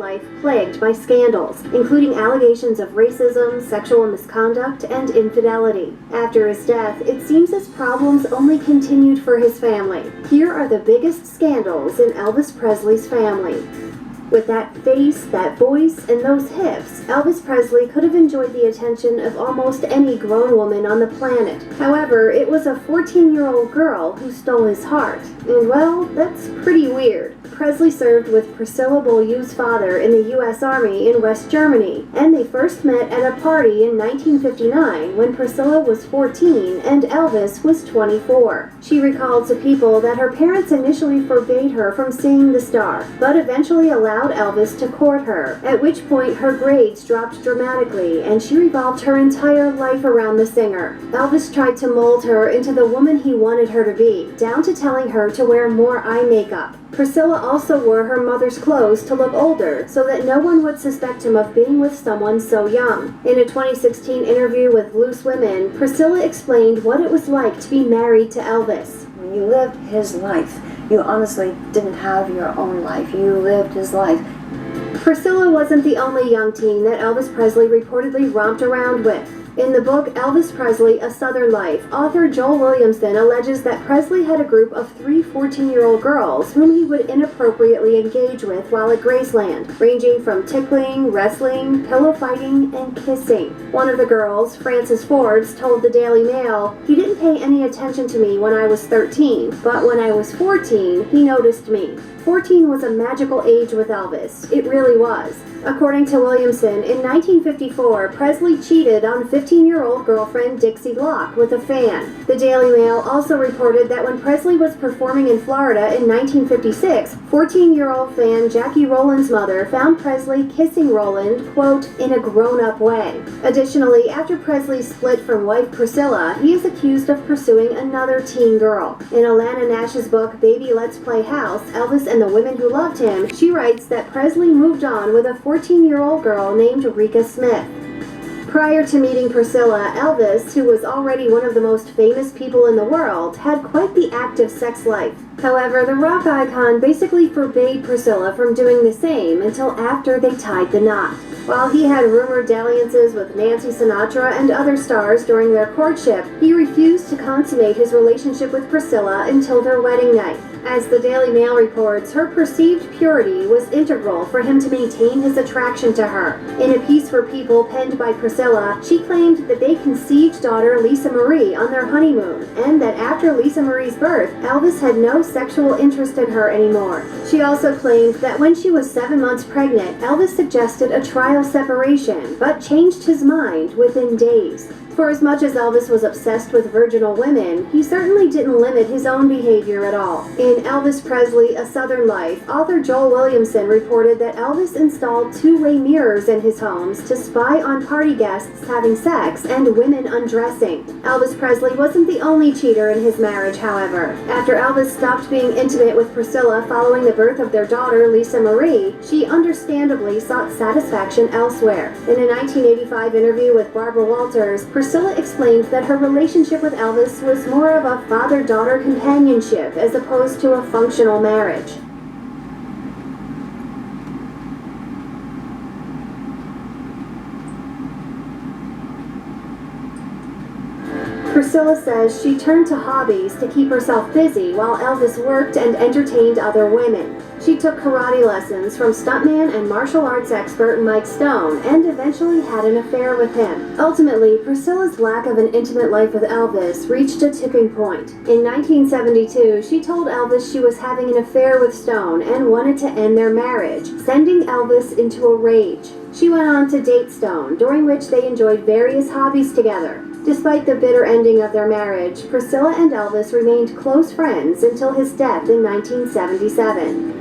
life plagued by scandals, including allegations of racism, sexual misconduct, and infidelity. After his death, it seems his problems only continued for his family. Here are the biggest scandals in Elvis Presley's family. With that face, that voice, and those hips, Elvis Presley could have enjoyed the attention of almost any grown woman on the planet. However, it was a 14-year-old girl who stole his heart. And well, that's pretty weird. Presley served with Priscilla Beaulieu's father in the U.S. Army in West Germany, and they first met at a party in 1959 when Priscilla was 14 and Elvis was 24. She recalled to People that her parents initially forbade her from seeing the star, but eventually allowed Elvis to court her, at which point her grades dropped dramatically and she revolved her entire life around the singer. Elvis tried to mold her into the woman he wanted her to be, down to telling her to wear more eye makeup. Priscilla also wore her mother's clothes to look older, so that no one would suspect him of being with someone so young. In a 2016 interview with Loose Women, Priscilla explained what it was like to be married to Elvis. When you lived his life, you honestly didn't have your own life. You lived his life. Priscilla wasn't the only young teen that Elvis Presley reportedly romped around with. In the book Elvis Presley, A Southern Life, author Joel Williamson alleges that Presley had a group of 3 14-year-old girls whom he would inappropriately engage with while at Graceland, ranging from tickling, wrestling, pillow fighting, and kissing. One of the girls, Frances Forbes, told the Daily Mail, "He didn't pay any attention to me when I was 13, but when I was 14, he noticed me." 14 was a magical age with Elvis. It really was. According to Williamson, in 1954, Presley cheated on 15-year-old girlfriend Dixie Locke with a fan. The Daily Mail also reported that when Presley was performing in Florida in 1956, 14-year-old fan Jackie Rowland's mother found Presley kissing Rowland, quote, in a grown-up way. Additionally, after Presley split from wife Priscilla, he is accused of pursuing another teen girl. In Alana Nash's book, Baby Let's Play House, Elvis and the Women Who Loved Him, she writes that Presley moved on with a 14-year-old girl named Rika Smith. Prior to meeting Priscilla, Elvis, who was already one of the most famous people in the world, had quite the active sex life. However, the rock icon basically forbade Priscilla from doing the same until after they tied the knot. While he had rumored dalliances with Nancy Sinatra and other stars during their courtship, he refused to consummate his relationship with Priscilla until their wedding night. As the Daily Mail reports, her perceived purity was integral for him to maintain his attraction to her. In a piece for People penned by Priscilla, she claimed that they conceived daughter Lisa Marie on their honeymoon, and that after Lisa Marie's birth, Elvis had no sexual interest in her anymore. She also claimed that when she was 7 months pregnant, Elvis suggested a trial separation, but changed his mind within days. For as much as Elvis was obsessed with virginal women, he certainly didn't limit his own behavior at all. In Elvis Presley, A Southern Life, author Joel Williamson reported that Elvis installed two-way mirrors in his homes to spy on party guests having sex and women undressing. Elvis Presley wasn't the only cheater in his marriage, however. After Elvis stopped being intimate with Priscilla following the birth of their daughter, Lisa Marie, she understandably sought satisfaction elsewhere. In a 1985 interview with Barbara Walters, Priscilla explained that her relationship with Elvis was more of a father-daughter companionship as opposed to a functional marriage. Priscilla says she turned to hobbies to keep herself busy while Elvis worked and entertained other women. She took karate lessons from stuntman and martial arts expert Mike Stone and eventually had an affair with him. Ultimately, Priscilla's lack of an intimate life with Elvis reached a tipping point. In 1972, she told Elvis she was having an affair with Stone and wanted to end their marriage, sending Elvis into a rage. She went on to date Stone, during which they enjoyed various hobbies together. Despite the bitter ending of their marriage, Priscilla and Elvis remained close friends until his death in 1977.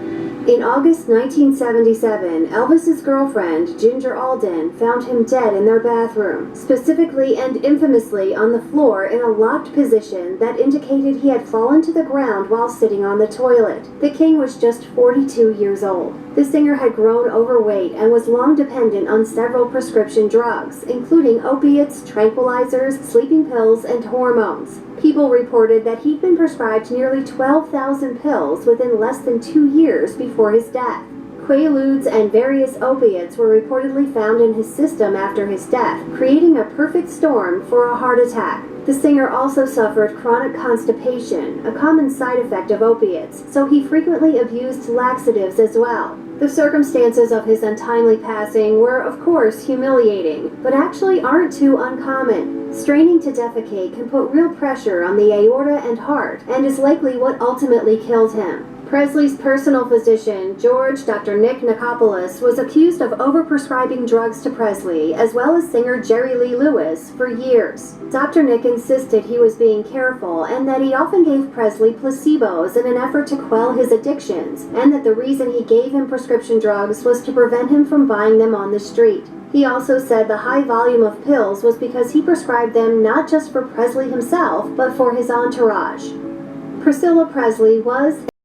In August 1977, Elvis's girlfriend, Ginger Alden, found him dead in their bathroom, specifically and infamously on the floor in a locked position that indicated he had fallen to the ground while sitting on the toilet. The king was just 42 years old. The singer had grown overweight and was long dependent on several prescription drugs, including opiates, tranquilizers, sleeping pills, and hormones. People reported that he'd been prescribed nearly 12,000 pills within less than 2 years before his death. Quaaludes and various opiates were reportedly found in his system after his death, creating a perfect storm for a heart attack. The singer also suffered chronic constipation, a common side effect of opiates, so he frequently abused laxatives as well. The circumstances of his untimely passing were, of course, humiliating, but actually aren't too uncommon. Straining to defecate can put real pressure on the aorta and heart, and is likely what ultimately killed him. Presley's personal physician, Dr. Nick Nikopoulos, was accused of overprescribing drugs to Presley, as well as singer Jerry Lee Lewis, for years. Dr. Nick insisted he was being careful and that he often gave Presley placebos in an effort to quell his addictions, and that the reason he gave him prescription drugs was to prevent him from buying them on the street. He also said the high volume of pills was because he prescribed them not just for Presley himself, but for his entourage. Priscilla Presley was